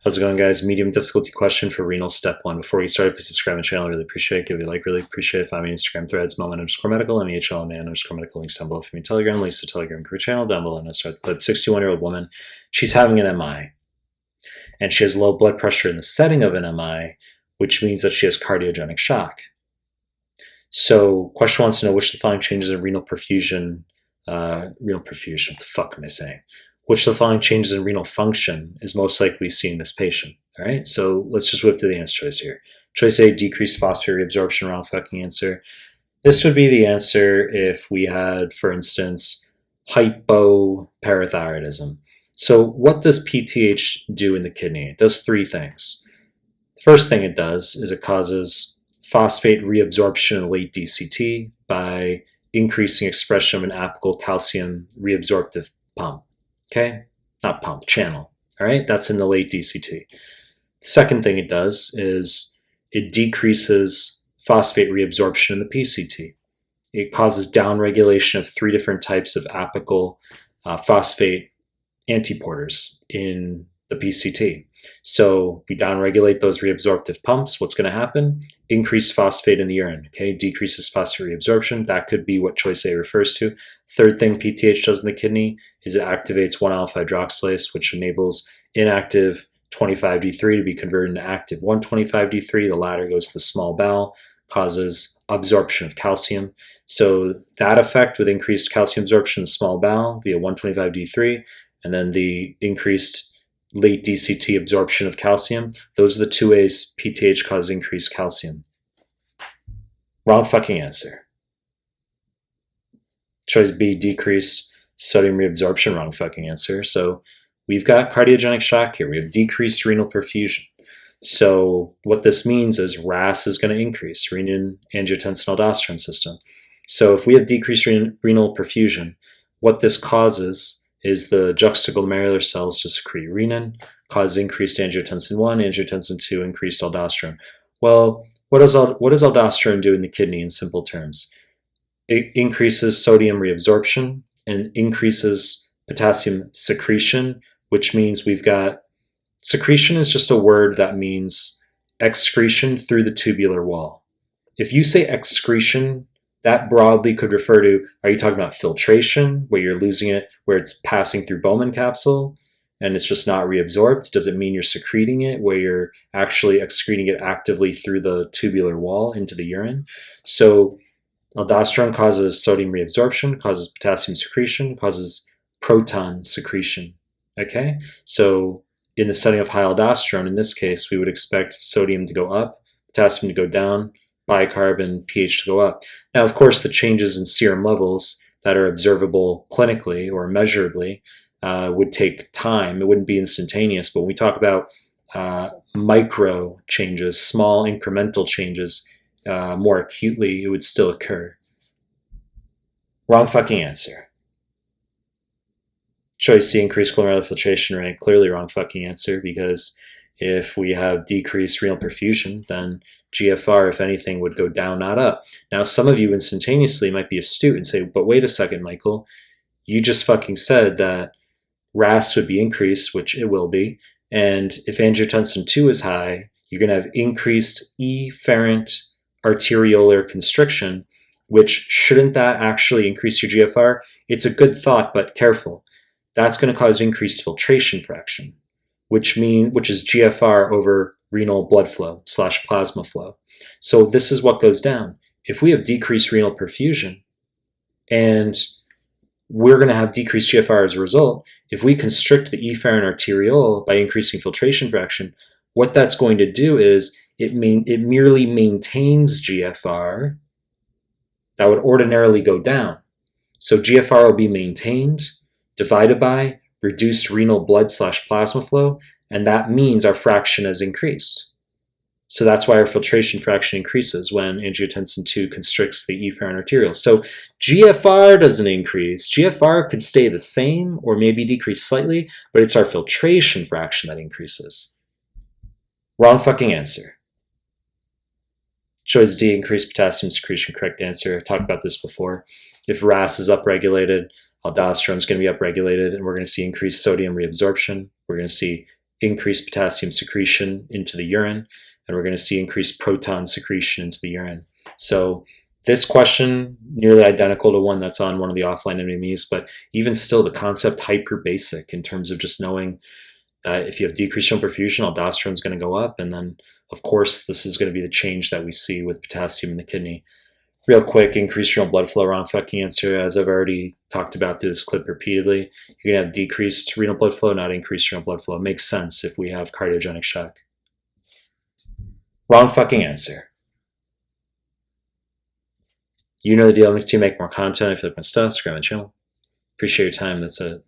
How's it going, guys? Medium difficulty question for renal step 1. Before we start, please subscribe to my channel. I really appreciate it. Give it a like, really appreciate it. Find me on Instagram threads, mehlman_medical, mehlman_medical. Links down below for me. Telegram, links to Telegram group channel down below. And I start the clip. 61-year-old woman. She's having an MI. And she has low blood pressure in the setting of an MI, which means that she has cardiogenic shock. So, question wants to know which of the following changes in renal perfusion, what the fuck am I saying? Which of the following changes in renal function is most likely seen in this patient? All right, so let's just whip to the answer choice here. Choice A, decreased phosphate reabsorption, wrong fucking answer. This would be the answer if we had, for instance, hypoparathyroidism. So what does PTH do in the kidney? It does three things. The first thing it does is it causes phosphate reabsorption in late DCT by increasing expression of an apical calcium reabsorptive pump. Okay, not pump, channel. All right, that's in the late DCT. The second thing it does is it decreases phosphate reabsorption in the PCT. It causes downregulation of three different types of apical phosphate antiporters in the PCT. So we downregulate those reabsorptive pumps. What's going to happen? Increased phosphate in the urine. Okay, decreases phosphate reabsorption. That could be what choice A refers to. Third thing PTH does in the kidney is it activates 1-alpha hydroxylase, which enables inactive 25D3 to be converted into active 125D3. The latter goes to the small bowel, causes absorption of calcium. So that effect with increased calcium absorption in the small bowel via 125D3, and then the increased late DCT absorption of calcium, those are the two ways PTH causes increased calcium. Wrong fucking answer. Choice B, decreased sodium reabsorption, wrong fucking answer. So we've got cardiogenic shock here. We have decreased renal perfusion. So what this means is RAS is going to increase, renin-angiotensin-aldosterone system. So if we have decreased renal perfusion, what this causes is the juxtaglomerular cells to secrete renin, cause increased angiotensin 1, angiotensin 2, increased aldosterone. Well, what does aldosterone do in the kidney in simple terms? It increases sodium reabsorption and increases potassium secretion, which means we've got secretion is just a word that means excretion through the tubular wall. If you say excretion, that broadly could refer to, are you talking about filtration, where you're losing it, where it's passing through Bowman capsule and it's just not reabsorbed? Does it mean you're secreting it, where you're actually excreting it actively through the tubular wall into the urine? So aldosterone causes sodium reabsorption, causes potassium secretion, causes proton secretion. Okay, so in the setting of high aldosterone, in this case, we would expect sodium to go up, potassium to go down, bicarb and pH to go up. Now, of course, the changes in serum levels that are observable clinically or measurably would take time. It wouldn't be instantaneous, but when we talk about micro changes, small incremental changes, more acutely, it would still occur. Wrong fucking answer. Choice C, increased glomerular filtration rate. Clearly wrong fucking answer, because if we have decreased renal perfusion, then GFR, if anything, would go down, not up. Now, some of you instantaneously might be astute and say, but wait a second, Michael, you just fucking said that RAS would be increased, which it will be, and if angiotensin 2 is high, you're going to have increased efferent arteriolar constriction, which shouldn't that actually increase your GFR? It's a good thought, but careful. That's going to cause increased filtration fraction, which is GFR over renal blood flow / plasma flow. So this is what goes down. If we have decreased renal perfusion and we're going to have decreased GFR as a result, if we constrict the efferent arteriole by increasing filtration fraction, what that's going to do is it merely maintains GFR that would ordinarily go down. So GFR will be maintained, divided by reduced renal blood / plasma flow, and that means our fraction has increased. So that's why our filtration fraction increases when angiotensin 2 constricts the efferent arteriole. So GFR doesn't increase. GFR could stay the same or maybe decrease slightly, but it's our filtration fraction that increases. Wrong fucking answer. Choice D, increased potassium secretion, correct answer. I've talked about this before. If RAS is upregulated, aldosterone is going to be upregulated, and we're going to see increased sodium reabsorption. We're going to see increased potassium secretion into the urine, and we're going to see increased proton secretion into the urine. So this question, nearly identical to one that's on one of the offline nbmes, but even still the concept hyper basic in terms of just knowing that if you have decreased renal perfusion, aldosterone is going to go up, and then of course this is going to be the change that we see with potassium in the kidney. Real quick, increased renal blood flow, wrong fucking answer. As I've already talked about through this clip repeatedly, you're going to have decreased renal blood flow, not increased renal blood flow. It makes sense if we have cardiogenic shock. Wrong fucking answer. You know the deal. To make more content, if you like my stuff, subscribe to my channel. Appreciate your time. That's it.